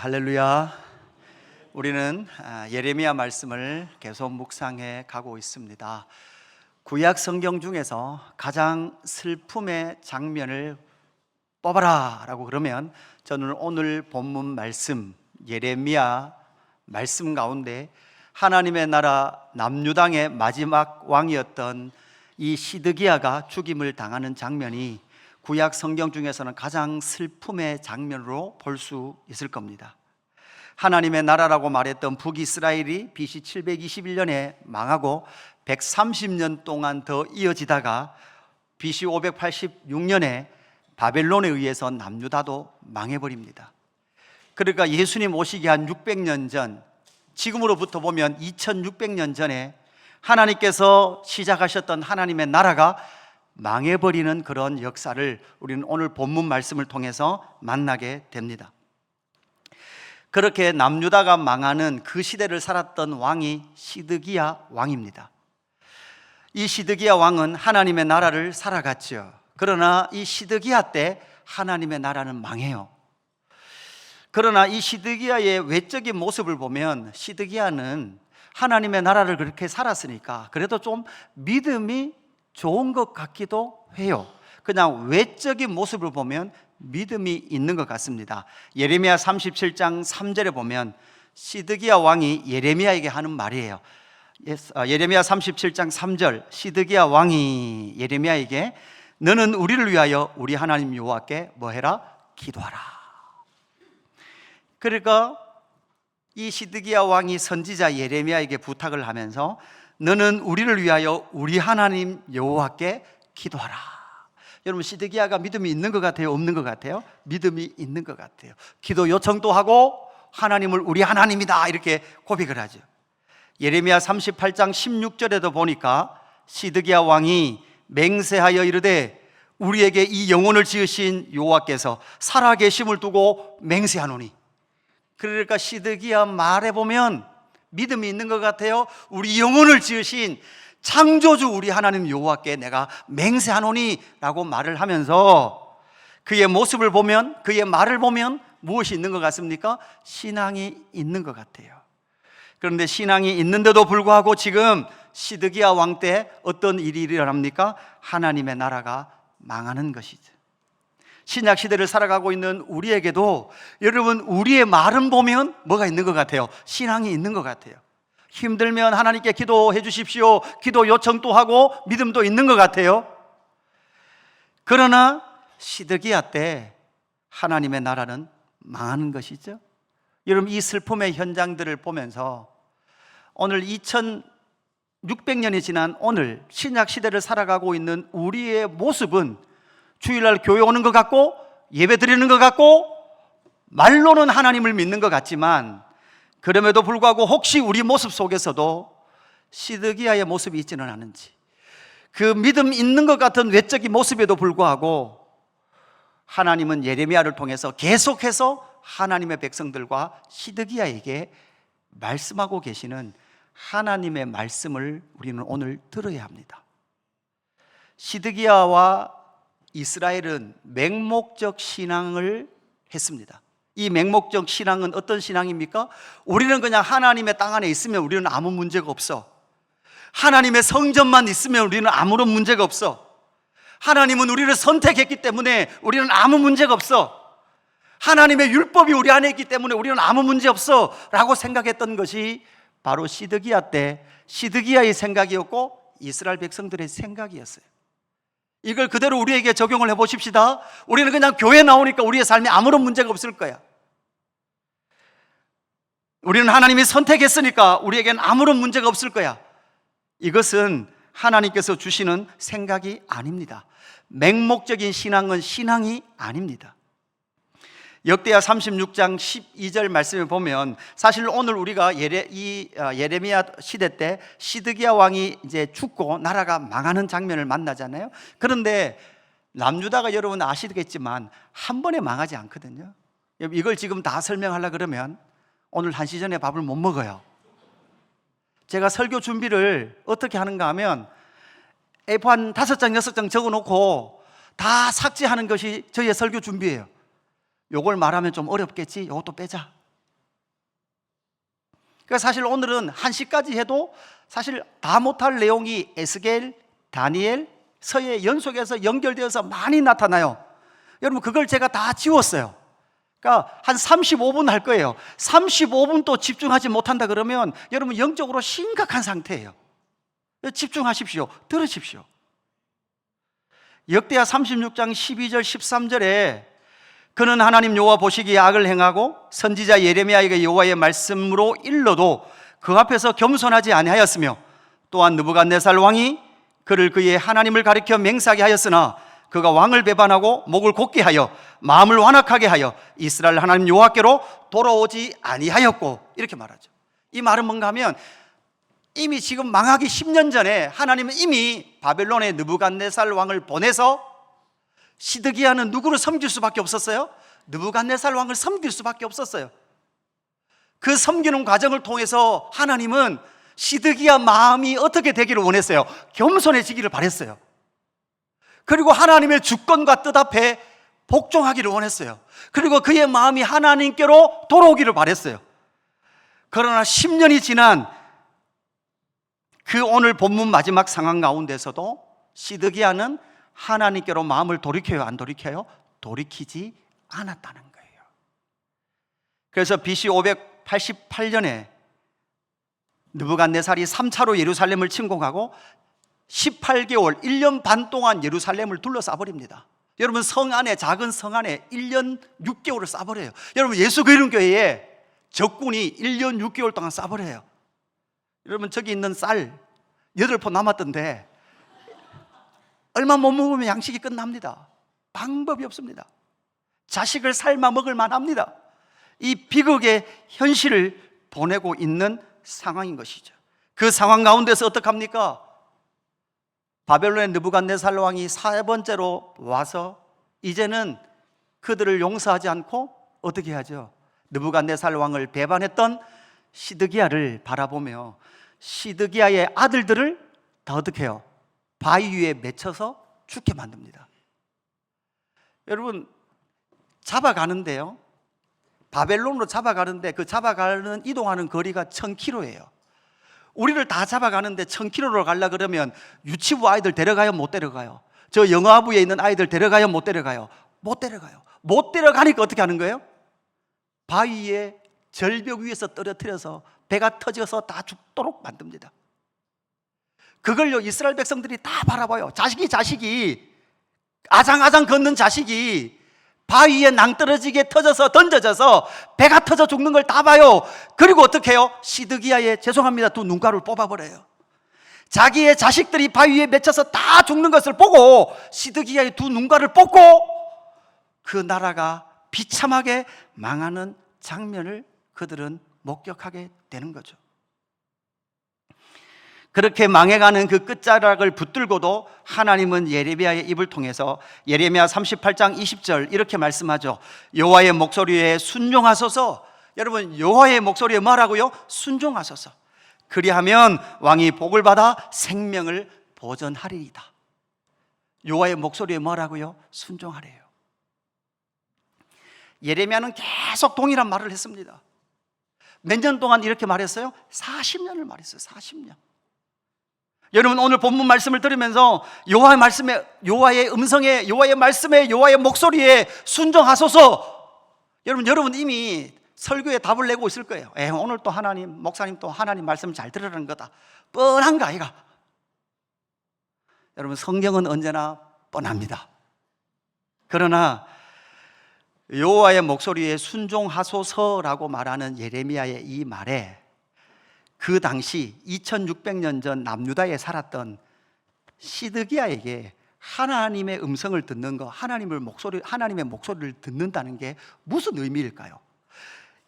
할렐루야. 우리는 예레미야 말씀을 계속 묵상해 가고 있습니다. 구약 성경 중에서 가장 슬픔의 장면을 뽑아라 라고 그러면 저는 오늘 본문 말씀 예레미야 말씀 가운데 하나님의 나라 남유당의 마지막 왕이었던 이 시드기야가 죽임을 당하는 장면이 구약 성경 중에서는 가장 슬픔의 장면으로 볼 수 있을 겁니다. 하나님의 나라라고 말했던 북이스라엘이 BC 721년에 망하고 130년 동안 더 이어지다가 BC 586년에 바벨론에 의해서 남유다도 망해버립니다. 그러니까 예수님 오시기 한 600년 전, 지금으로부터 보면 2600년 전에 하나님께서 시작하셨던 하나님의 나라가 망해버리는 그런 역사를 우리는 오늘 본문 말씀을 통해서 만나게 됩니다. 그렇게 남유다가 망하는 그 시대를 살았던 왕이 시드기야 왕입니다. 이 시드기야 왕은 하나님의 나라를 살아갔죠. 그러나 이 시드기야 때 하나님의 나라는 망해요. 그러나 이 시드기야의 외적인 모습을 보면 시드기야는 하나님의 나라를 그렇게 살았으니까 그래도 좀 믿음이 좋은 것 같기도 해요. 그냥 외적인 모습을 보면 믿음이 있는 것 같습니다. 예레미야 37장 3절에 보면 시드기야 왕이 예레미야에게 하는 말이에요. 예레미야 37장 3절 시드기야 왕이 예레미야에게 너는 우리를 위하여 우리 하나님 여호와께 뭐해라? 기도하라. 그러니까 이 시드기야 왕이 선지자 예레미야에게 부탁을 하면서 너는 우리를 위하여 우리 하나님 여호와께 기도하라. 여러분 시드기야가 믿음이 있는 것 같아요? 없는 것 같아요? 믿음이 있는 것 같아요. 기도 요청도 하고 하나님을 우리 하나님이다 이렇게 고백을 하죠. 예레미야 38장 16절에도 보니까 시드기야 왕이 맹세하여 이르되 우리에게 이 영혼을 지으신 여호와께서 살아계심을 두고 맹세하노니. 그러니까 시드기야 말해 보면 믿음이 있는 것 같아요. 우리 영혼을 지으신 창조주 우리 하나님 여호와께 내가 맹세하노니 라고 말을 하면서 그의 모습을 보면, 그의 말을 보면 무엇이 있는 것 같습니까? 신앙이 있는 것 같아요. 그런데 신앙이 있는데도 불구하고 지금 시드기야 왕 때 어떤 일이 일어납니까? 하나님의 나라가 망하는 것이죠. 신약 시대를 살아가고 있는 우리에게도 여러분 우리의 말은 보면 뭐가 있는 것 같아요? 신앙이 있는 것 같아요. 힘들면 하나님께 기도해 주십시오. 기도 요청도 하고 믿음도 있는 것 같아요. 그러나 시드기야 때 하나님의 나라는 망하는 것이죠. 여러분 이 슬픔의 현장들을 보면서 오늘 2600년이 지난 오늘 신약 시대를 살아가고 있는 우리의 모습은 주일날 교회 오는 것 같고 예배 드리는 것 같고 말로는 하나님을 믿는 것 같지만 그럼에도 불구하고 혹시 우리 모습 속에서도 시드기야의 모습이 있지는 않은지, 그 믿음 있는 것 같은 외적인 모습에도 불구하고 하나님은 예레미야를 통해서 계속해서 하나님의 백성들과 시드기야에게 말씀하고 계시는 하나님의 말씀을 우리는 오늘 들어야 합니다. 시드기야와 이스라엘은 맹목적 신앙을 했습니다. 이 맹목적 신앙은 어떤 신앙입니까? 우리는 그냥 하나님의 땅 안에 있으면 우리는 아무 문제가 없어. 하나님의 성전만 있으면 우리는 아무런 문제가 없어. 하나님은 우리를 선택했기 때문에 우리는 아무 문제가 없어. 하나님의 율법이 우리 안에 있기 때문에 우리는 아무 문제 없어 라고 생각했던 것이 바로 시드기야 때 시드기야의 생각이었고 이스라엘 백성들의 생각이었어요. 이걸 그대로 우리에게 적용을 해보십시다. 우리는 그냥 교회 나오니까 우리의 삶에 아무런 문제가 없을 거야. 우리는 하나님이 선택했으니까 우리에겐 아무런 문제가 없을 거야. 이것은 하나님께서 주시는 생각이 아닙니다. 맹목적인 신앙은 신앙이 아닙니다. 역대하 36장 12절 말씀을 보면 사실 오늘 우리가 예레미야 시대 때 시드기야 왕이 이제 죽고 나라가 망하는 장면을 만나잖아요. 그런데 남유다가 여러분 아시겠지만 한 번에 망하지 않거든요. 이걸 지금 다 설명하려고 그러면 오늘 1시 전에 밥을 못 먹어요. 제가 설교 준비를 어떻게 하는가 하면 A4 한 5장 6장 적어놓고 다 삭제하는 것이 저희의 설교 준비예요. 요걸 말하면 좀 어렵겠지? 요것도 빼자. 그러니까 사실 오늘은 1시까지 해도 사실 다 못할 내용이 에스겔, 다니엘, 서예 연속해서 연결되어서 많이 나타나요. 여러분 그걸 제가 다 지웠어요. 그러니까 한 35분 할 거예요. 35분 또 집중하지 못한다 그러면 여러분 영적으로 심각한 상태예요. 집중하십시오. 들으십시오. 역대하 36장 12절 13절에 그는 하나님 여호와 보시기에 악을 행하고 선지자 예레미야에게 여호와의 말씀으로 일러도 그 앞에서 겸손하지 아니하였으며 또한 느부갓네살 왕이 그를 그의 하나님을 가리켜 맹세하게 하였으나 그가 왕을 배반하고 목을 곧게 하여 마음을 완악하게 하여 이스라엘 하나님 여호와께로 돌아오지 아니하였고, 이렇게 말하죠. 이 말은 뭔가 하면 이미 지금 망하기 10년 전에 하나님은 이미 바벨론의 느부갓네살 왕을 보내서 시드기야는 누구를 섬길 수밖에 없었어요? 느부갓네살 왕을 섬길 수밖에 없었어요. 그 섬기는 과정을 통해서 하나님은 시드기야 마음이 어떻게 되기를 원했어요? 겸손해지기를 바랬어요. 그리고 하나님의 주권과 뜻 앞에 복종하기를 원했어요. 그리고 그의 마음이 하나님께로 돌아오기를 바랬어요. 그러나 10년이 지난 그 오늘 본문 마지막 상황 가운데서도 시드기야는 하나님께로 마음을 돌이켜요, 안 돌이켜요? 돌이키지 않았다는 거예요. 그래서 BC 588년에 느부갓네살이 3차로 예루살렘을 침공하고 18개월, 1년 반 동안 예루살렘을 둘러싸 버립니다. 여러분 성 안에, 작은 성 안에 1년 6개월을 싸버려요. 여러분 예수 그리스도 교회에 적군이 1년 6개월 동안 싸버려요. 여러분 저기 있는 쌀 8포 남았던데 얼마 못 먹으면 양식이 끝납니다. 방법이 없습니다. 자식을 삶아 먹을 만합니다. 이 비극의 현실을 보내고 있는 상황인 것이죠. 그 상황 가운데서 어떡합니까? 바벨론의 느부갓네살 왕이 4번째로 와서 이제는 그들을 용서하지 않고 어떻게 하죠? 느부갓네살 왕을 배반했던 시드기야를 바라보며 시드기야의 아들들을 다 어떻게 해요? 바위 위에 맺혀서 죽게 만듭니다. 여러분 잡아가는데요, 바벨론으로 잡아가는데 그 잡아가는 이동하는 거리가 1000km예요. 우리를 다 잡아가는데 1000km로 가려 그러면 유치부 아이들 데려가요, 못 데려가요? 저 영화부에 있는 아이들 데려가요, 못 데려가요? 못 데려가요. 못 데려가니까 어떻게 하는 거예요? 바위에 절벽 위에서 떨어뜨려서 배가 터져서 다 죽도록 만듭니다. 그걸요 이스라엘 백성들이 다 바라봐요. 자식이 아장아장 걷는 자식이 바위에 낭떠러지게 터져서 던져져서 배가 터져 죽는 걸 다 봐요. 그리고 어떻게 해요? 시드기야의 죄송합니다 두 눈가를 뽑아버려요. 자기의 자식들이 바위에 맺혀서 다 죽는 것을 보고 시드기야의 두 눈가를 뽑고 그 나라가 비참하게 망하는 장면을 그들은 목격하게 되는 거죠. 그렇게 망해가는 그 끝자락을 붙들고도 하나님은 예레미야의 입을 통해서 예레미야 38장 20절 이렇게 말씀하죠. 여호와의 목소리에 순종하소서. 여러분 여호와의 목소리에 뭐라고요? 순종하소서. 그리하면 왕이 복을 받아 생명을 보전하리이다. 여호와의 목소리에 뭐라고요? 순종하래요. 예레미야는 계속 동일한 말을 했습니다. 몇 년 동안 이렇게 말했어요? 40년을 말했어요. 40년. 여러분 오늘 본문 말씀을 들으면서 여호와의 말씀에, 여호와의 음성에, 여호와의 말씀에, 여호와의 목소리에 순종하소서. 여러분 이미 설교에 답을 내고 있을 거예요. 오늘 또 하나님, 목사님 또 하나님 말씀을 잘 들으라는 거다. 뻔한 거 아이가? 여러분 성경은 언제나 뻔합니다. 그러나 여호와의 목소리에 순종하소서라고 말하는 예레미야의 이 말에 그 당시 2600년 전 남유다에 살았던 시드기야에게 하나님의 음성을 듣는 거, 하나님의 목소리를 듣는다는 게 무슨 의미일까요?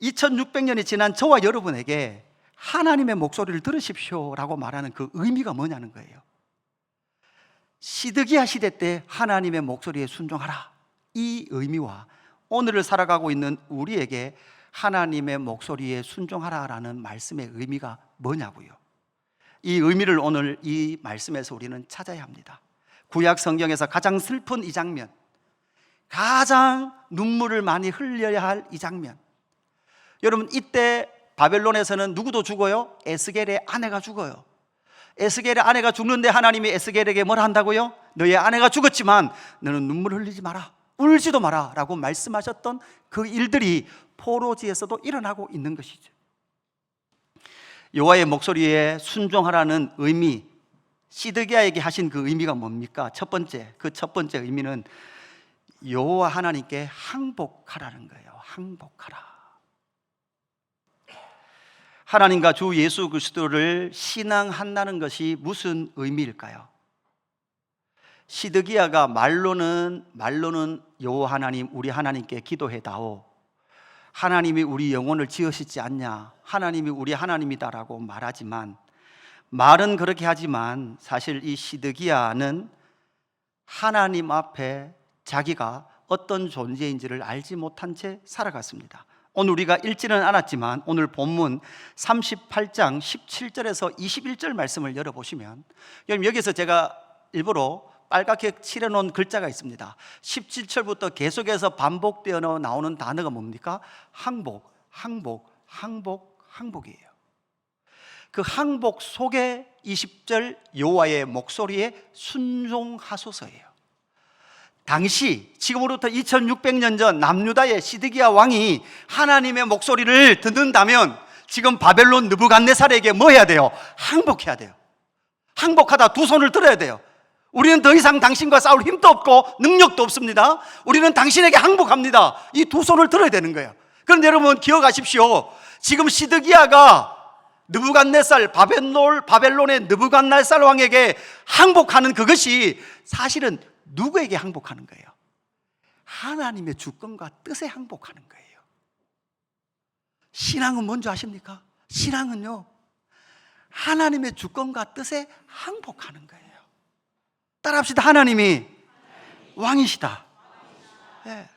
2600년이 지난 저와 여러분에게 하나님의 목소리를 들으십시오라고 말하는 그 의미가 뭐냐는 거예요. 시드기야 시대 때 하나님의 목소리에 순종하라, 이 의미와 오늘을 살아가고 있는 우리에게 하나님의 목소리에 순종하라라는 말씀의 의미가 뭐냐고요. 이 의미를 오늘 이 말씀에서 우리는 찾아야 합니다. 구약 성경에서 가장 슬픈 이 장면, 가장 눈물을 많이 흘려야 할 이 장면. 여러분 이때 바벨론에서는 누구도 죽어요? 에스겔의 아내가 죽어요. 에스겔의 아내가 죽는데 하나님이 에스겔에게 뭘 한다고요? 너의 아내가 죽었지만 너는 눈물 흘리지 마라, 울지도 마라 라고 말씀하셨던 그 일들이 포로지에서도 일어나고 있는 것이죠. 여호와의 목소리에 순종하라는 의미, 시드기야에게 하신 그 의미가 뭡니까? 첫 번째 의미는 여호와 하나님께 항복하라는 거예요. 항복하라. 하나님과 주 예수 그리스도를 신앙한다는 것이 무슨 의미일까요? 시드기야가 말로는 여호와 하나님, 우리 하나님께 기도해다오, 하나님이 우리 영혼을 지으시지 않냐, 하나님이 우리 하나님이다라고 말하지만, 말은 그렇게 하지만 사실 이 시드기야는 하나님 앞에 자기가 어떤 존재인지를 알지 못한 채 살아갔습니다. 오늘 우리가 읽지는 않았지만 오늘 본문 38장 17절에서 21절 말씀을 열어보시면, 여기서 제가 일부러 빨갛게 칠해놓은 글자가 있습니다. 17절부터 계속해서 반복되어 나오는 단어가 뭡니까? 항복, 항복, 항복, 항복이에요. 그 항복 속에 20절 여호와의 목소리에 순종하소서예요. 당시 지금으로부터 2600년 전 남유다의 시드기야 왕이 하나님의 목소리를 듣는다면 지금 바벨론 느부갓네살에게 뭐 해야 돼요? 항복해야 돼요. 항복하다 두 손을 들어야 돼요. 우리는 더 이상 당신과 싸울 힘도 없고 능력도 없습니다. 우리는 당신에게 항복합니다. 이 두 손을 들어야 되는 거예요. 그런데 여러분 기억하십시오. 지금 시드기야가 느부갓네살, 바벨론의 느부갓네살 왕에게 항복하는 그것이 사실은 누구에게 항복하는 거예요? 하나님의 주권과 뜻에 항복하는 거예요. 신앙은 뭔지 아십니까? 신앙은요, 하나님의 주권과 뜻에 항복하는 거예요. 따라합시다. 하나님이 왕이시다. 네.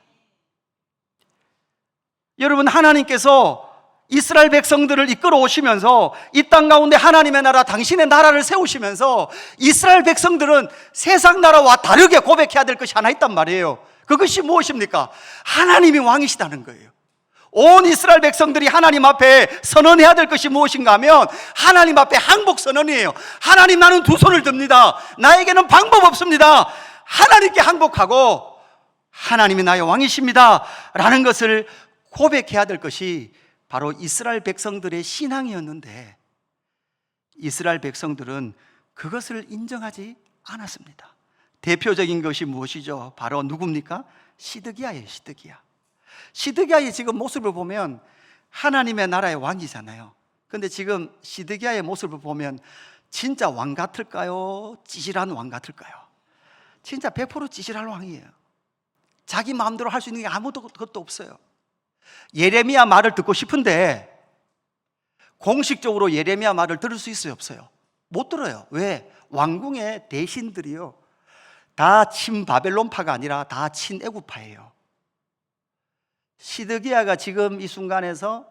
여러분, 하나님께서 이스라엘 백성들을 이끌어 오시면서 이 땅 가운데 하나님의 나라, 당신의 나라를 세우시면서 이스라엘 백성들은 세상 나라와 다르게 고백해야 될 것이 하나 있단 말이에요. 그것이 무엇입니까? 하나님이 왕이시다는 거예요. 온 이스라엘 백성들이 하나님 앞에 선언해야 될 것이 무엇인가 하면 하나님 앞에 항복 선언이에요. 하나님, 나는 두 손을 듭니다. 나에게는 방법 없습니다. 하나님께 항복하고 하나님이 나의 왕이십니다 라는 것을 고백해야 될 것이 바로 이스라엘 백성들의 신앙이었는데, 이스라엘 백성들은 그것을 인정하지 않았습니다. 대표적인 것이 무엇이죠? 바로 누굽니까? 시드기야예요. 시드기야의 지금 모습을 보면 하나님의 나라의 왕이잖아요. 그런데 지금 시드기야의 모습을 보면 진짜 왕 같을까요? 찌질한 왕 같을까요? 진짜 100% 찌질한 왕이에요. 자기 마음대로 할 수 있는 게 아무것도 없어요. 예레미야 말을 듣고 싶은데 공식적으로 예레미야 말을 들을 수 있어요, 없어요? 못 들어요. 왜? 왕궁의 대신들이요, 다 친바벨론파가 아니라 다 친애굽파예요. 시드기야가 지금 이 순간에서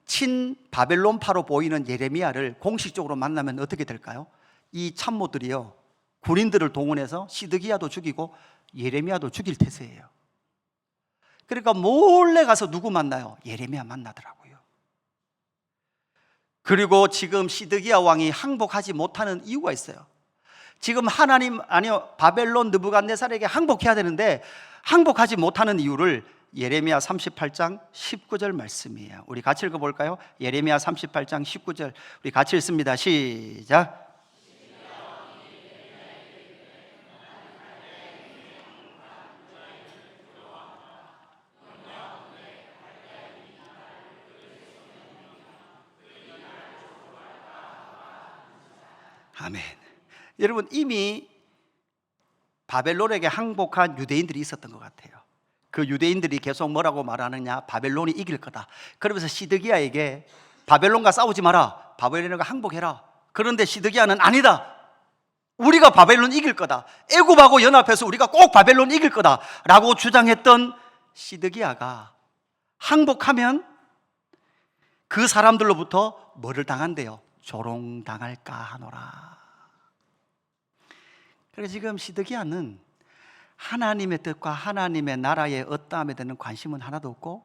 친바벨론파로 보이는 예레미야를 공식적으로 만나면 어떻게 될까요? 이 참모들이요, 군인들을 동원해서 시드기야도 죽이고 예레미야도 죽일 태세예요. 그러니까 몰래 가서 누구 만나요? 예레미야 만나더라고요. 그리고 지금 시드기야 왕이 항복하지 못하는 이유가 있어요. 지금 바벨론 느부갓네살에게 항복해야 되는데 항복하지 못하는 이유를 예레미야 38장 19절 말씀이에요. 우리 같이 읽어볼까요? 예레미야 38장 19절 우리 같이 읽습니다. 시작. 아멘. 여러분, 이미 바벨론에게 항복한 유대인들이 있었던 것 같아요. 그 유대인들이 계속 뭐라고 말하느냐? 바벨론이 이길 거다. 그러면서 시드기야에게 바벨론과 싸우지 마라, 바벨론과 항복해라. 그런데 시드기야는 아니다, 우리가 바벨론 이길 거다, 애굽하고 연합해서 우리가 꼭 바벨론 이길 거다 라고 주장했던 시드기야가 항복하면 그 사람들로부터 뭐를 당한대요? 조롱당할까 하노라. 그래서 지금 시드기야는 하나님의 뜻과 하나님의 나라에 어떠함에 대한 관심은 하나도 없고,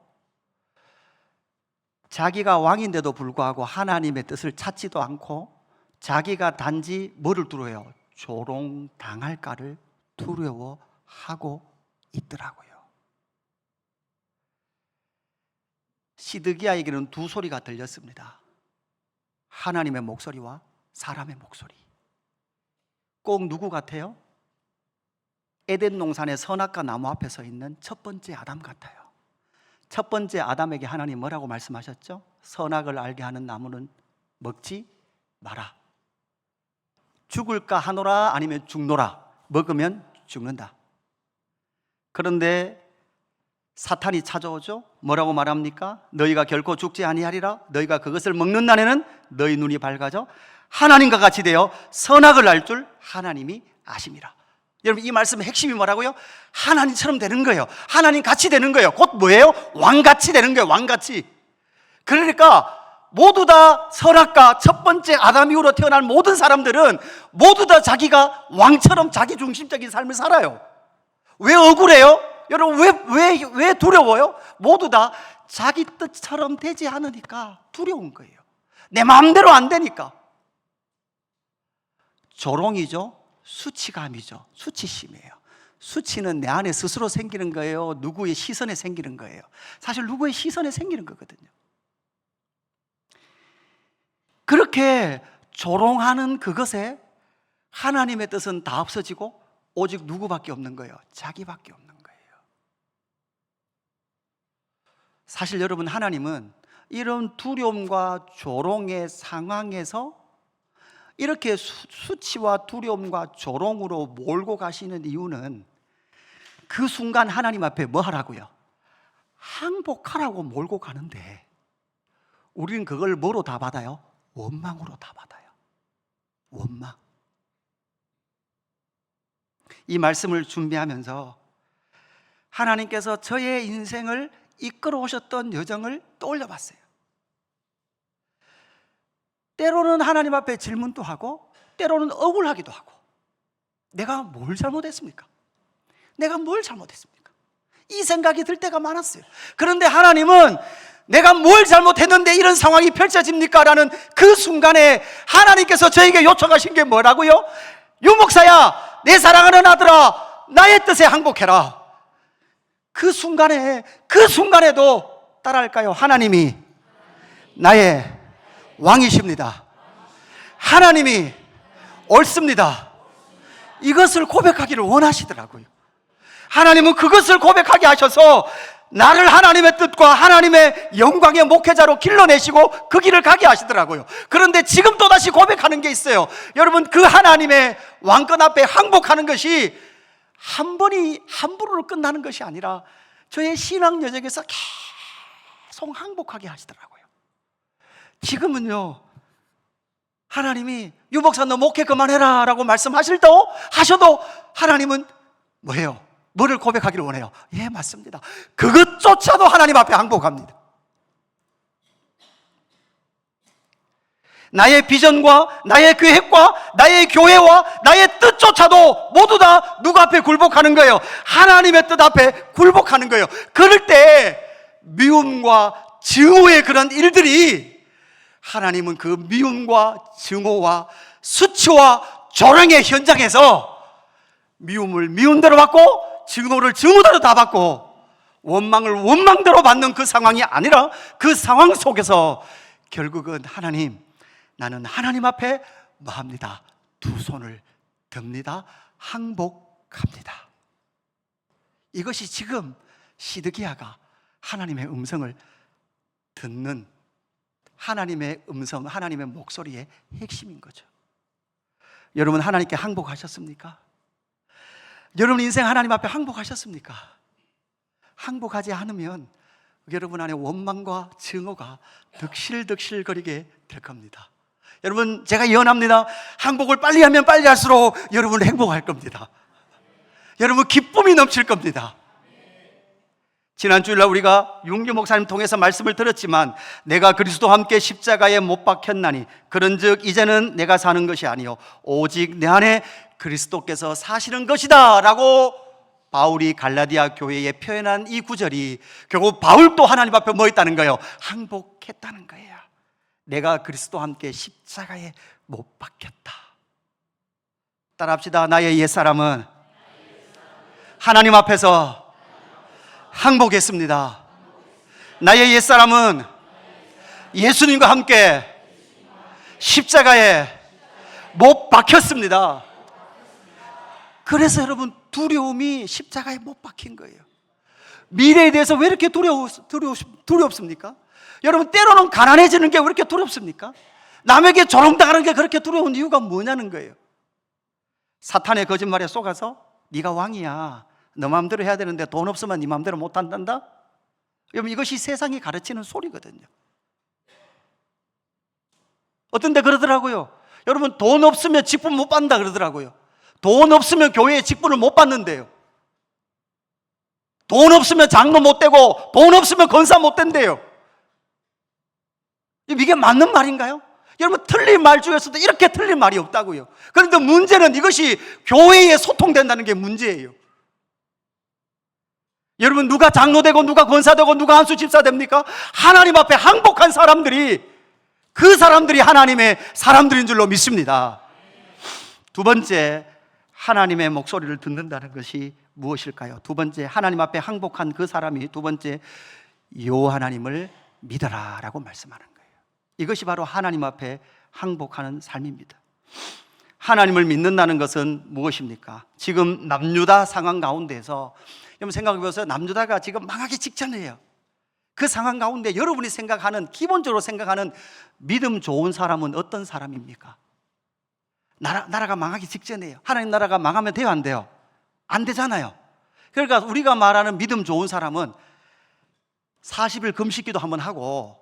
자기가 왕인데도 불구하고 하나님의 뜻을 찾지도 않고 자기가 단지 뭐를 두려워해요? 조롱당할까를 두려워하고 있더라고요. 시드기야에게는 두 소리가 들렸습니다. 하나님의 목소리와 사람의 목소리. 꼭 누구 같아요? 에덴 동산의 선악과 나무 앞에 서 있는 첫 번째 아담 같아요. 첫 번째 아담에게 하나님 뭐라고 말씀하셨죠? 선악을 알게 하는 나무는 먹지 마라. 죽을까 하노라 아니면 죽노라. 먹으면 죽는다. 그런데 사탄이 찾아오죠. 뭐라고 말합니까? 너희가 결코 죽지 아니하리라. 너희가 그것을 먹는 날에는 너희 눈이 밝아져 하나님과 같이 되어 선악을 알 줄 하나님이 아심이라. 여러분, 이 말씀의 핵심이 뭐라고요? 하나님처럼 되는 거예요. 하나님 같이 되는 거예요. 곧 뭐예요? 왕같이 되는 거예요. 왕같이. 그러니까 모두 다 선악과 첫 번째 아담 이후로 태어난 모든 사람들은 모두 다 자기가 왕처럼 자기 중심적인 삶을 살아요. 왜 억울해요? 여러분, 왜 두려워요? 모두 다 자기 뜻처럼 되지 않으니까 두려운 거예요. 내 마음대로 안 되니까. 조롱이죠. 수치감이죠. 수치심이에요. 수치는 내 안에 스스로 생기는 거예요? 누구의 시선에 생기는 거예요? 사실 누구의 시선에 생기는 거거든요. 그렇게 조롱하는 그것에 하나님의 뜻은 다 없어지고 오직 누구밖에 없는 거예요? 자기밖에 없는 거예요. 사실 여러분, 하나님은 이런 두려움과 조롱의 상황에서 이렇게 수치와 두려움과 조롱으로 몰고 가시는 이유는 그 순간 하나님 앞에 뭐 하라고요? 항복하라고 몰고 가는데 우리는 그걸 뭐로 다 받아요? 원망으로 다 받아요. 원망. 이 말씀을 준비하면서 하나님께서 저의 인생을 이끌어 오셨던 여정을 떠올려 봤어요. 때로는 하나님 앞에 질문도 하고 때로는 억울하기도 하고, 내가 뭘 잘못했습니까? 내가 뭘 잘못했습니까? 이 생각이 들 때가 많았어요. 그런데 하나님은 내가 뭘 잘못했는데 이런 상황이 펼쳐집니까? 라는 그 순간에 하나님께서 저에게 요청하신 게 뭐라고요? 유목사야, 내 사랑하는 아들아, 나의 뜻에 항복해라. 그 순간에도 따라할까요? 하나님이 나의 왕이십니다. 하나님이 옳습니다. 이것을 고백하기를 원하시더라고요. 하나님은 그것을 고백하게 하셔서 나를 하나님의 뜻과 하나님의 영광의 목회자로 길러내시고 그 길을 가게 하시더라고요. 그런데 지금 또다시 고백하는 게 있어요. 여러분, 그 하나님의 왕권 앞에 항복하는 것이 한 번이 함부로 끝나는 것이 아니라 저의 신앙 여정에서 계속 항복하게 하시더라고요. 지금은요, 하나님이 유목사 너 목회 그만해라 라고 말씀하셔도 하나님은 뭐예요? 뭐를 고백하기를 원해요? 예, 맞습니다. 그것조차도 하나님 앞에 항복합니다. 나의 비전과 나의 계획과 나의 교회와 나의 뜻조차도 모두 다 누구 앞에 굴복하는 거예요? 하나님의 뜻 앞에 굴복하는 거예요. 그럴 때 미움과 증오의 그런 일들이, 하나님은 그 미움과 증오와 수치와 조롱의 현장에서 미움을 미움대로 받고 증오를 증오대로 다 받고 원망을 원망대로 받는 그 상황이 아니라 그 상황 속에서 결국은 하나님, 나는 하나님 앞에 뭐 합니다? 두 손을 듭니다. 항복합니다. 이것이 지금 시드기야가 하나님의 음성을 듣는, 하나님의 음성, 하나님의 목소리의 핵심인 거죠. 여러분, 하나님께 항복하셨습니까? 여러분 인생 하나님 앞에 항복하셨습니까? 항복하지 않으면 여러분 안에 원망과 증오가 득실득실거리게 될 겁니다. 여러분, 제가 예언합니다. 항복을 빨리 하면 빨리 할수록 여러분은 행복할 겁니다. 여러분, 기쁨이 넘칠 겁니다. 지난 주일날 우리가 윤규 목사님 통해서 말씀을 들었지만, 내가 그리스도와 함께 십자가에 못 박혔나니 그런즉 이제는 내가 사는 것이 아니요 오직 내 안에 그리스도께서 사시는 것이다 라고 바울이 갈라디아 교회에 표현한 이 구절이 결국 바울도 하나님 앞에 뭐 있다는 거예요? 항복했다는 거예요. 내가 그리스도와 함께 십자가에 못 박혔다. 따라합시다. 나의 옛사람은 하나님 앞에서 항복했습니다. 나의 옛사람은 예수님과 함께 십자가에 못 박혔습니다. 그래서 여러분, 두려움이 십자가에 못 박힌 거예요. 미래에 대해서 왜 이렇게 두렵습니까? 여러분, 때로는 가난해지는 게 왜 이렇게 두렵습니까? 남에게 조롱당하는 게 그렇게 두려운 이유가 뭐냐는 거예요. 사탄의 거짓말에 속아서 네가 왕이야, 너 마음대로 해야 되는데 돈 없으면 네 마음대로 못 한단다? 여러분, 이것이 세상이 가르치는 소리거든요. 어떤 데 그러더라고요. 여러분, 돈 없으면 직분 못 받는다 그러더라고요. 돈 없으면 교회에 직분을 못 받는데요. 돈 없으면 장로 못 되고 돈 없으면 권사 못 된대요. 이게 맞는 말인가요? 여러분, 틀린 말 중에서도 이렇게 틀린 말이 없다고요. 그런데 문제는 이것이 교회에 소통된다는 게 문제예요. 여러분, 누가 장로 되고 누가 권사 되고 누가 한수 집사 됩니까? 하나님 앞에 항복한 사람들이, 그 사람들이 하나님의 사람들인 줄로 믿습니다. 두 번째, 하나님의 목소리를 듣는다는 것이 무엇일까요? 두 번째, 하나님 앞에 항복한 그 사람이 두 번째, 여호와 하나님을 믿어라 라고 말씀하는 거예요. 이것이 바로 하나님 앞에 항복하는 삶입니다. 하나님을 믿는다는 것은 무엇입니까? 지금 남유다 상황 가운데서 여러분 생각해 보세요. 남유다가 지금 망하기 직전이에요. 그 상황 가운데 여러분이 생각하는, 기본적으로 생각하는 믿음 좋은 사람은 어떤 사람입니까? 나라가 망하기 직전이에요. 하나님 나라가 망하면 돼요, 안 돼요? 안 되잖아요. 그러니까 우리가 말하는 믿음 좋은 사람은 40일 금식기도 한번 하고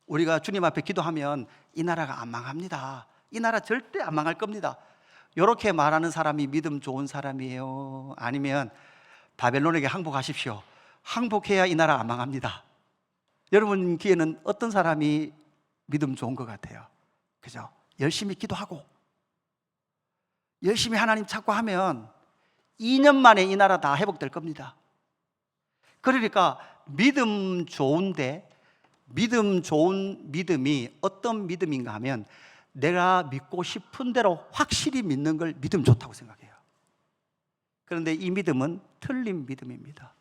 우리가 주님 앞에 기도하면 이 나라가 안 망합니다, 이 나라 절대 안 망할 겁니다, 이렇게 말하는 사람이 믿음 좋은 사람이에요? 아니면 바벨론에게 항복하십시오, 항복해야 이 나라 안 망합니다, 여러분 귀에는 어떤 사람이 믿음 좋은 것 같아요? 그죠? 열심히 기도하고 열심히 하나님 찾고 하면 2년 만에 이 나라 다 회복될 겁니다. 그러니까 믿음 좋은데, 믿음 좋은 믿음이 어떤 믿음인가 하면 내가 믿고 싶은 대로 확실히 믿는 걸 믿음 좋다고 생각해요. 그런데 이 믿음은 틀린 믿음입니다.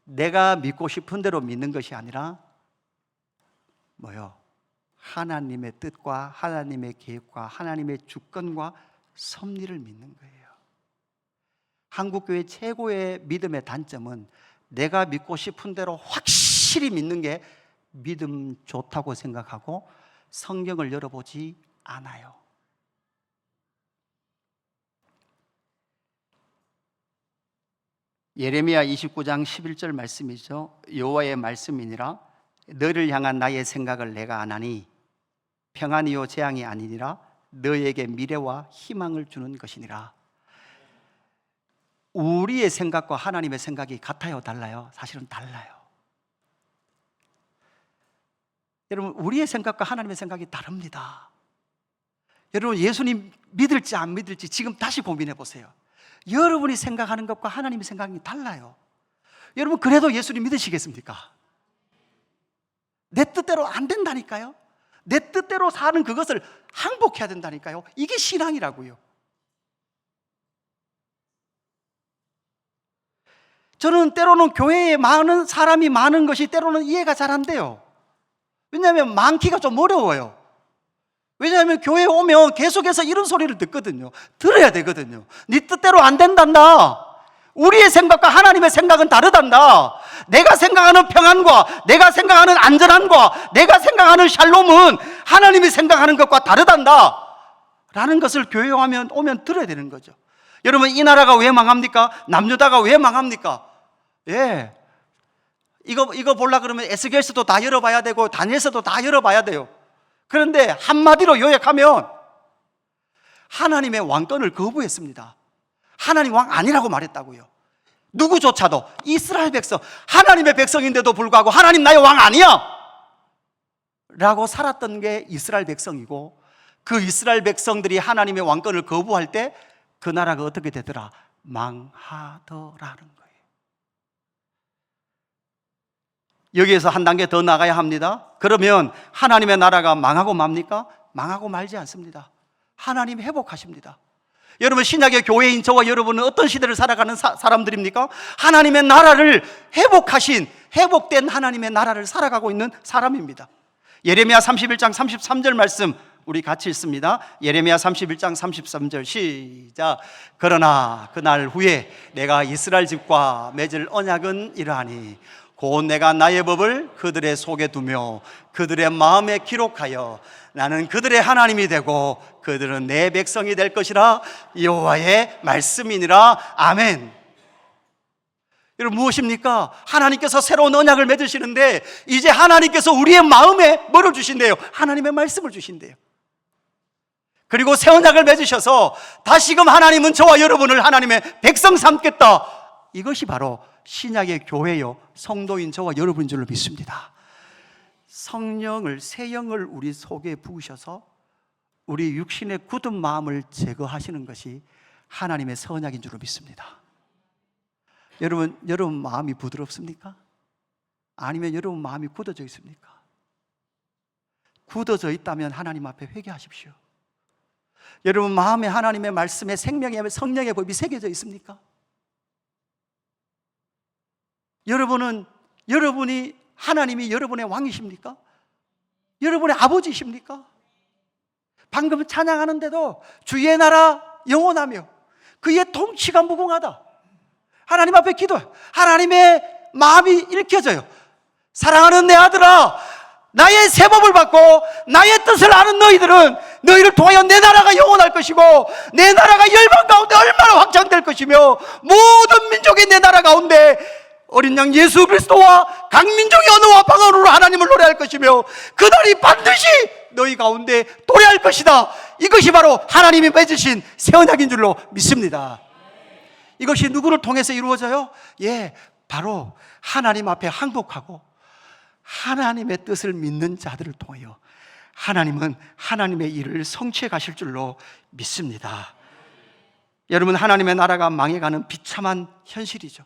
내가 믿고 싶은 대로 믿는 것이 아니라 뭐요? 하나님의 뜻과 하나님의 계획과 하나님의 주권과 섭리를 믿는 거예요. 한국교회 최고의 믿음의 단점은 내가 믿고 싶은 대로 확실히 믿는 게 믿음 좋다고 생각하고 성경을 열어보지 않아요. 예레미야 29장 11절 말씀이죠. 여호와의 말씀이니라 너를 향한 나의 생각을 내가 아나니 평안이요 재앙이 아니니라 너에게 미래와 희망을 주는 것이니라. 우리의 생각과 하나님의 생각이 같아요, 달라요? 사실은 달라요. 여러분, 우리의 생각과 하나님의 생각이 다릅니다. 여러분, 예수님 믿을지 안 믿을지 지금 다시 고민해 보세요. 여러분이 생각하는 것과 하나님의 생각이 달라요. 여러분, 그래도 예수님 믿으시겠습니까? 내 뜻대로 안 된다니까요. 내 뜻대로 사는 그것을 항복해야 된다니까요. 이게 신앙이라고요. 저는 때로는 교회에 많은 사람이 많은 것이 때로는 이해가 잘 안 돼요. 왜냐하면 많기가 좀 어려워요. 왜냐하면 교회에 오면 계속해서 이런 소리를 듣거든요. 들어야 되거든요. 네 뜻대로 안 된단다. 우리의 생각과 하나님의 생각은 다르단다. 내가 생각하는 평안과 내가 생각하는 안전함과 내가 생각하는 샬롬은 하나님이 생각하는 것과 다르단다 라는 것을 교회에 오면 들어야 되는 거죠. 여러분, 이 나라가 왜 망합니까? 남유다가 왜 망합니까? 예, 이거 보려고 그러면 에스겔서도 다 열어봐야 되고 다니엘서도 다 열어봐야 돼요. 그런데 한마디로 요약하면 하나님의 왕권을 거부했습니다. 하나님 왕 아니라고 말했다고요. 누구조차도, 이스라엘 백성, 하나님의 백성인데도 불구하고 하나님 나의 왕 아니야 라고 살았던 게 이스라엘 백성이고, 그 이스라엘 백성들이 하나님의 왕권을 거부할 때 그 나라가 어떻게 되더라? 망하더라는 거예요. 여기에서 한 단계 더 나가야 합니다. 그러면 하나님의 나라가 망하고 맙니까? 망하고 말지 않습니다. 하나님이 회복하십니다. 여러분, 신약의 교회인 저와 여러분은 어떤 시대를 살아가는 사람들입니까? 하나님의 나라를 회복된 하나님의 나라를 살아가고 있는 사람입니다. 예레미야 31장 33절 말씀 우리 같이 읽습니다. 예레미야 31장 33절 시작. 그러나 그날 후에 내가 이스라엘 집과 맺을 언약은 이러하니 곧 내가 나의 법을 그들의 속에 두며 그들의 마음에 기록하여 나는 그들의 하나님이 되고 그들은 내 백성이 될 것이라 여호와의 말씀이니라. 아멘. 여러분, 무엇입니까? 하나님께서 새로운 언약을 맺으시는데 이제 하나님께서 우리의 마음에 뭐를 주신대요? 하나님의 말씀을 주신대요. 그리고 새 언약을 맺으셔서 다시금 하나님은 저와 여러분을 하나님의 백성 삼겠다. 이것이 바로 신약의 교회요 성도인 저와 여러분인 줄로 믿습니다. 성령을, 새 영을 우리 속에 부으셔서 우리 육신의 굳은 마음을 제거하시는 것이 하나님의 새 언약인 줄로 믿습니다. 여러분 마음이 부드럽습니까? 아니면 여러분 마음이 굳어져 있습니까? 굳어져 있다면 하나님 앞에 회개하십시오. 여러분 마음에 하나님의 말씀에 생명의 성령의 법이 새겨져 있습니까? 여러분이 하나님이 여러분의 왕이십니까? 여러분의 아버지십니까? 방금 찬양하는데도 주의 나라 영원하며 그의 통치가 무궁하다. 하나님 앞에 기도해요. 하나님의 마음이 읽혀져요. 사랑하는 내 아들아, 나의 새 법을 받고 나의 뜻을 아는 너희를 통하여 내 나라가 영원할 것이고 내 나라가 열방 가운데 얼마나 확장될 것이며 모든 민족이 내 나라 가운데 어린 양 예수 그리스도와 각 민족의 언어와 방언으로 하나님을 노래할 것이며 그날이 반드시 너희 가운데 도래할 것이다. 이것이 바로 하나님이 맺으신 새 언약인 줄로 믿습니다. 이것이 누구를 통해서 이루어져요? 바로 하나님 앞에 항복하고 하나님의 뜻을 믿는 자들을 통하여 하나님은 하나님의 일을 성취해 가실 줄로 믿습니다. 여러분, 하나님의 나라가 망해가는 비참한 현실이죠.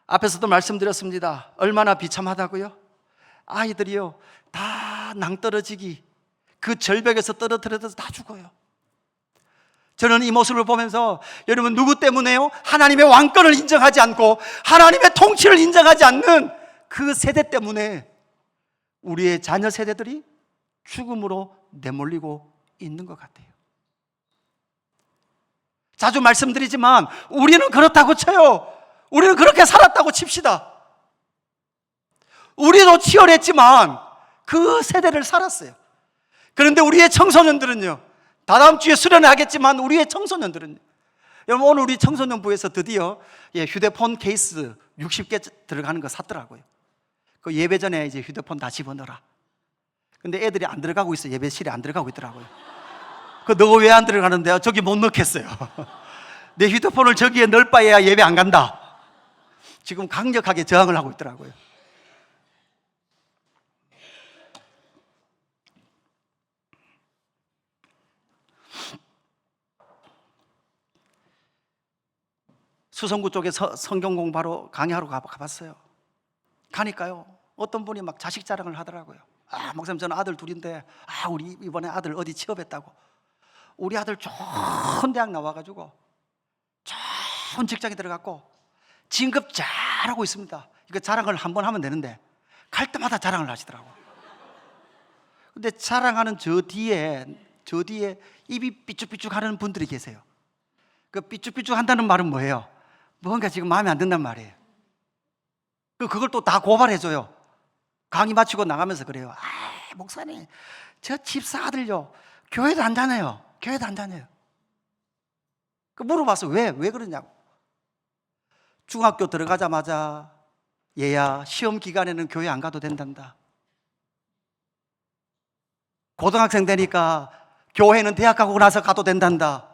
앞에서도 말씀드렸습니다. 얼마나 비참하다고요? 아이들이요 다 낭떠러지기, 그 절벽에서 떨어뜨려서 다 죽어요. 저는 이 모습을 보면서 여러분, 누구 때문에요? 하나님의 왕권을 인정하지 않고 하나님의 통치를 인정하지 않는 그 세대 때문에 우리의 자녀 세대들이 죽음으로 내몰리고 있는 것 같아요. 자주 말씀드리지만 우리는 그렇다고 쳐요. 우리는 그렇게 살았다고 칩시다. 우리도 치열했지만 그 세대를 살았어요. 그런데 우리의 청소년들은요, 다다음 주에 수련을 하겠지만 우리의 청소년들은요, 여러분 오늘 우리 청소년부에서 드디어 휴대폰 케이스 60개 들어가는 거 샀더라고요. 그 예배 전에 이제 휴대폰 다 집어넣어라. 근데 애들이 안 들어가고 있어요. 예배실에 안 들어가고 있더라고요. 너가 왜 안 들어가는데요? 저기 못 넣겠어요. 내 휴대폰을 저기에 넣을 바에야 예배 안 간다. 지금 강력하게 저항을 하고 있더라고요. 수성구 쪽에 성경 공부하러 강의하러 가봤어요. 가니까요 어떤 분이 막 자식 자랑을 하더라고요. 목사님 저는 아들 둘인데 우리 이번에 아들 어디 취업했다고. 우리 아들 좋은 대학 나와가지고 좋은 직장에 들어갔고 진급 잘하고 있습니다. 이거 자랑을 한 번 하면 되는데 갈 때마다 자랑을 하시더라고요. 근데 자랑하는 저 뒤에 입이 삐쭉삐쭉 하는 분들이 계세요. 그 삐쭉삐쭉 한다는 말은 뭐예요? 뭔가 지금 마음에 안 든단 말이에요. 그걸 또 다 고발해줘요. 강의 마치고 나가면서 그래요. 목사님 저 집사 아들요 교회도 안 다녀요. 물어봤어. 왜 그러냐고. 중학교 들어가자마자 얘야 시험 기간에는 교회 안 가도 된단다. 고등학생 되니까 교회는 대학 가고 나서 가도 된단다.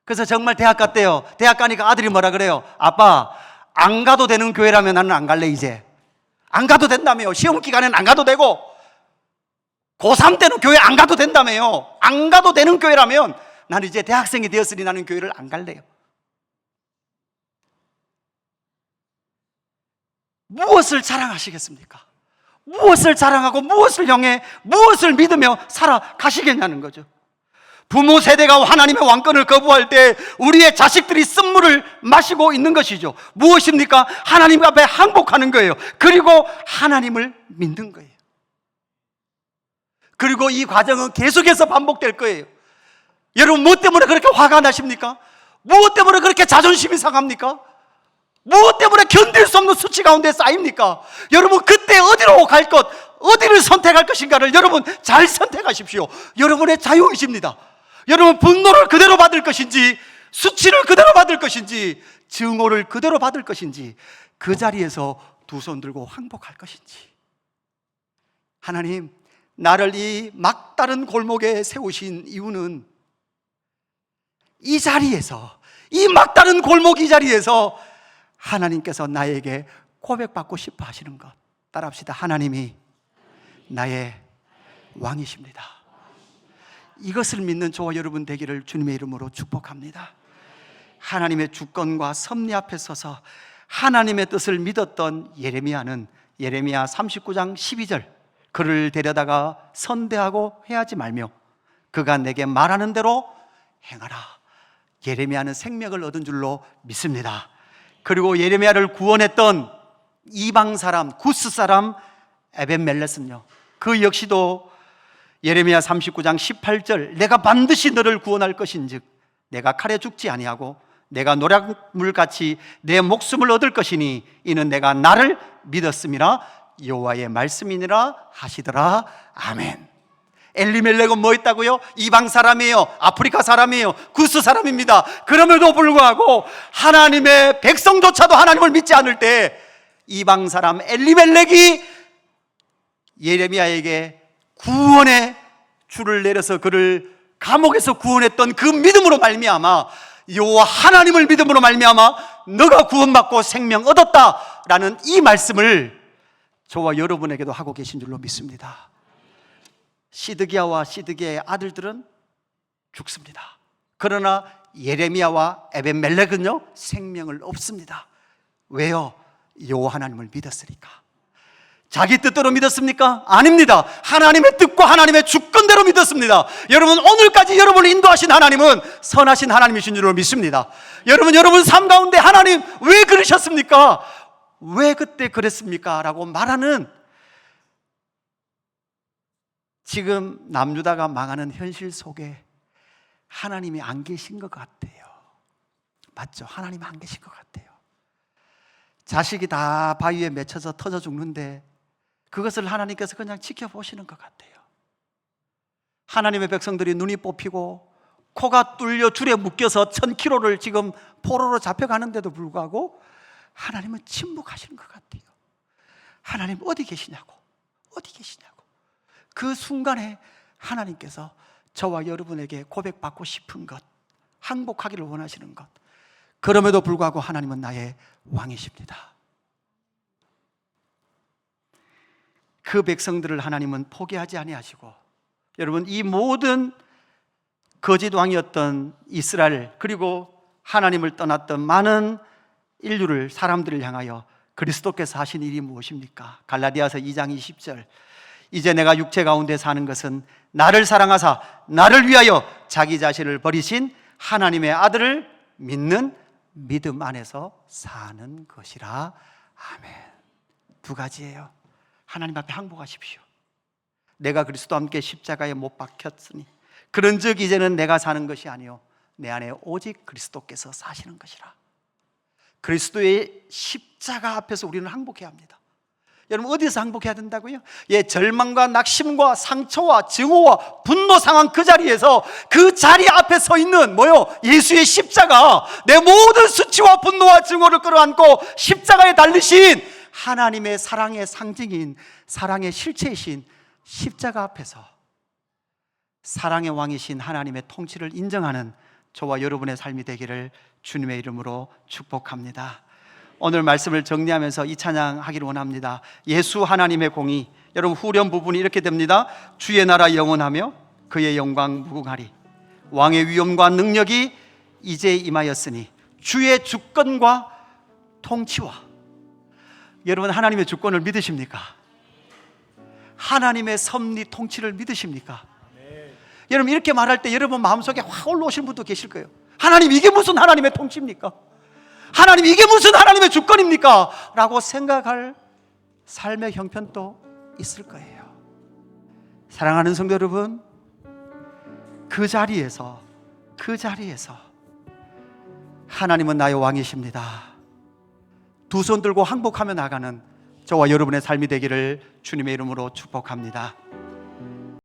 그래서 정말 대학 갔대요. 대학 가니까 아들이 뭐라 그래요? 아빠 안 가도 되는 교회라면 나는 안 갈래. 이제 안 가도 된다며요. 시험 기간에는 안 가도 되고 고3 때는 교회 안 가도 된다며요. 안 가도 되는 교회라면 나는 이제 대학생이 되었으니 나는 교회를 안 갈래요. 무엇을 자랑하시겠습니까? 무엇을 자랑하고 무엇을 향해 무엇을 믿으며 살아가시겠냐는 거죠. 부모 세대가 하나님의 왕권을 거부할 때 우리의 자식들이 쓴물을 마시고 있는 것이죠. 무엇입니까? 하나님 앞에 항복하는 거예요. 그리고 하나님을 믿는 거예요. 그리고 이 과정은 계속해서 반복될 거예요. 여러분, 무엇 때문에 그렇게 화가 나십니까? 무엇 때문에 그렇게 자존심이 상합니까? 무엇 때문에 견딜 수 없는 수치 가운데 쌓입니까? 여러분, 그때 어디로 갈 것, 어디를 선택할 것인가를 여러분 잘 선택하십시오. 여러분의 자유이십니다. 여러분, 분노를 그대로 받을 것인지, 수치를 그대로 받을 것인지, 증오를 그대로 받을 것인지, 그 자리에서 두 손 들고 항복할 것인지. 하나님, 나를 이 막다른 골목에 세우신 이유는 이 자리에서, 이 막다른 골목 이 자리에서 하나님께서 나에게 고백받고 싶어 하시는 것. 따라합시다. 하나님이 나의 왕이십니다. 이것을 믿는 저와 여러분 되기를 주님의 이름으로 축복합니다. 하나님의 주권과 섭리 앞에 서서 하나님의 뜻을 믿었던 예레미야는 예레미야 39장 12절, 그를 데려다가 선대하고 해하지 말며 그가 내게 말하는 대로 행하라. 예레미야는 생명을 얻은 줄로 믿습니다. 그리고 예레미야를 구원했던 이방 사람, 구스 사람 에벤멜렛은요, 그 역시도 예레미야 39장 18절, 내가 반드시 너를 구원할 것인즉 내가 칼에 죽지 아니하고 내가 노략물같이 내 목숨을 얻을 것이니 이는 내가 나를 믿었음이라 여호와의 말씀이니라 하시더라. 아멘. 엘리멜렉은 뭐 했다고요? 이방 사람이에요. 아프리카 사람이에요. 구스 사람입니다. 그럼에도 불구하고 하나님의 백성조차도 하나님을 믿지 않을 때 이방 사람 엘리멜렉이 예레미야에게 구원의 줄을 내려서 그를 감옥에서 구원했던 그 믿음으로 말미암아, 여호와 하나님을 믿음으로 말미암아 너가 구원받고 생명 얻었다라는 이 말씀을 저와 여러분에게도 하고 계신 줄로 믿습니다. 시드기야와 시드기야의 아들들은 죽습니다. 그러나 예레미야와 에벤멜렉은요, 생명을 얻습니다. 왜요? 여호와 하나님을 믿었으니까. 자기 뜻대로 믿었습니까? 아닙니다. 하나님의 뜻과 하나님의 주권대로 믿었습니다. 여러분, 오늘까지 여러분을 인도하신 하나님은 선하신 하나님이신 줄로 믿습니다. 여러분 삶 가운데 하나님 왜 그러셨습니까? 왜 그때 그랬습니까? 라고 말하는, 지금 남유다가 망하는 현실 속에 하나님이 안 계신 것 같아요. 맞죠? 하나님 안 계신 것 같아요. 자식이 다 바위에 맺혀서 터져 죽는데 그것을 하나님께서 그냥 지켜보시는 것 같아요. 하나님의 백성들이 눈이 뽑히고 코가 뚫려 줄에 묶여서 1000km를 지금 포로로 잡혀가는데도 불구하고 하나님은 침묵하시는 것 같아요. 하나님 어디 계시냐고, 어디 계시냐고. 그 순간에 하나님께서 저와 여러분에게 고백받고 싶은 것, 항복하기를 원하시는 것, 그럼에도 불구하고 하나님은 나의 왕이십니다. 그 백성들을 하나님은 포기하지 아니하시고, 여러분, 이 모든 거짓 왕이었던 이스라엘, 그리고 하나님을 떠났던 많은 인류를, 사람들을 향하여 그리스도께서 하신 일이 무엇입니까? 갈라디아서 2장 20절, 이제 내가 육체 가운데 사는 것은 나를 사랑하사 나를 위하여 자기 자신을 버리신 하나님의 아들을 믿는 믿음 안에서 사는 것이라. 아멘. 두 가지예요. 하나님 앞에 항복하십시오. 내가 그리스도와 함께 십자가에 못 박혔으니 그런즉 이제는 내가 사는 것이 아니요 내 안에 오직 그리스도께서 사시는 것이라. 그리스도의 십자가 앞에서 우리는 항복해야 합니다. 여러분, 어디에서 항복해야 된다고요? 절망과 낙심과 상처와 증오와 분노 상황 그 자리에서, 그 자리 앞에 서 있는 예수의 십자가, 내 모든 수치와 분노와 증오를 끌어안고 십자가에 달리신 하나님의 사랑의 상징인, 사랑의 실체이신 십자가 앞에서 사랑의 왕이신 하나님의 통치를 인정하는 저와 여러분의 삶이 되기를 주님의 이름으로 축복합니다. 오늘 말씀을 정리하면서 이 찬양 하기를 원합니다. 예수 하나님의 공의. 여러분, 후렴 부분이 이렇게 됩니다. 주의 나라 영원하며 그의 영광 무궁하리. 왕의 위엄과 능력이 이제 임하였으니 주의 주권과 통치와 여러분 하나님의 주권을 믿으십니까? 하나님의 섭리 통치를 믿으십니까? 여러분 이렇게 말할 때 여러분 마음속에 확 올라오시는 분도 계실 거예요. 하나님 이게 무슨 하나님의 통치입니까? 하나님 이게 무슨 하나님의 주권입니까? 라고 생각할 삶의 형편도 있을 거예요. 사랑하는 성도 여러분, 그 자리에서 하나님은 나의 왕이십니다. 두 손 들고 항복하며 나가는 저와 여러분의 삶이 되기를 주님의 이름으로 축복합니다.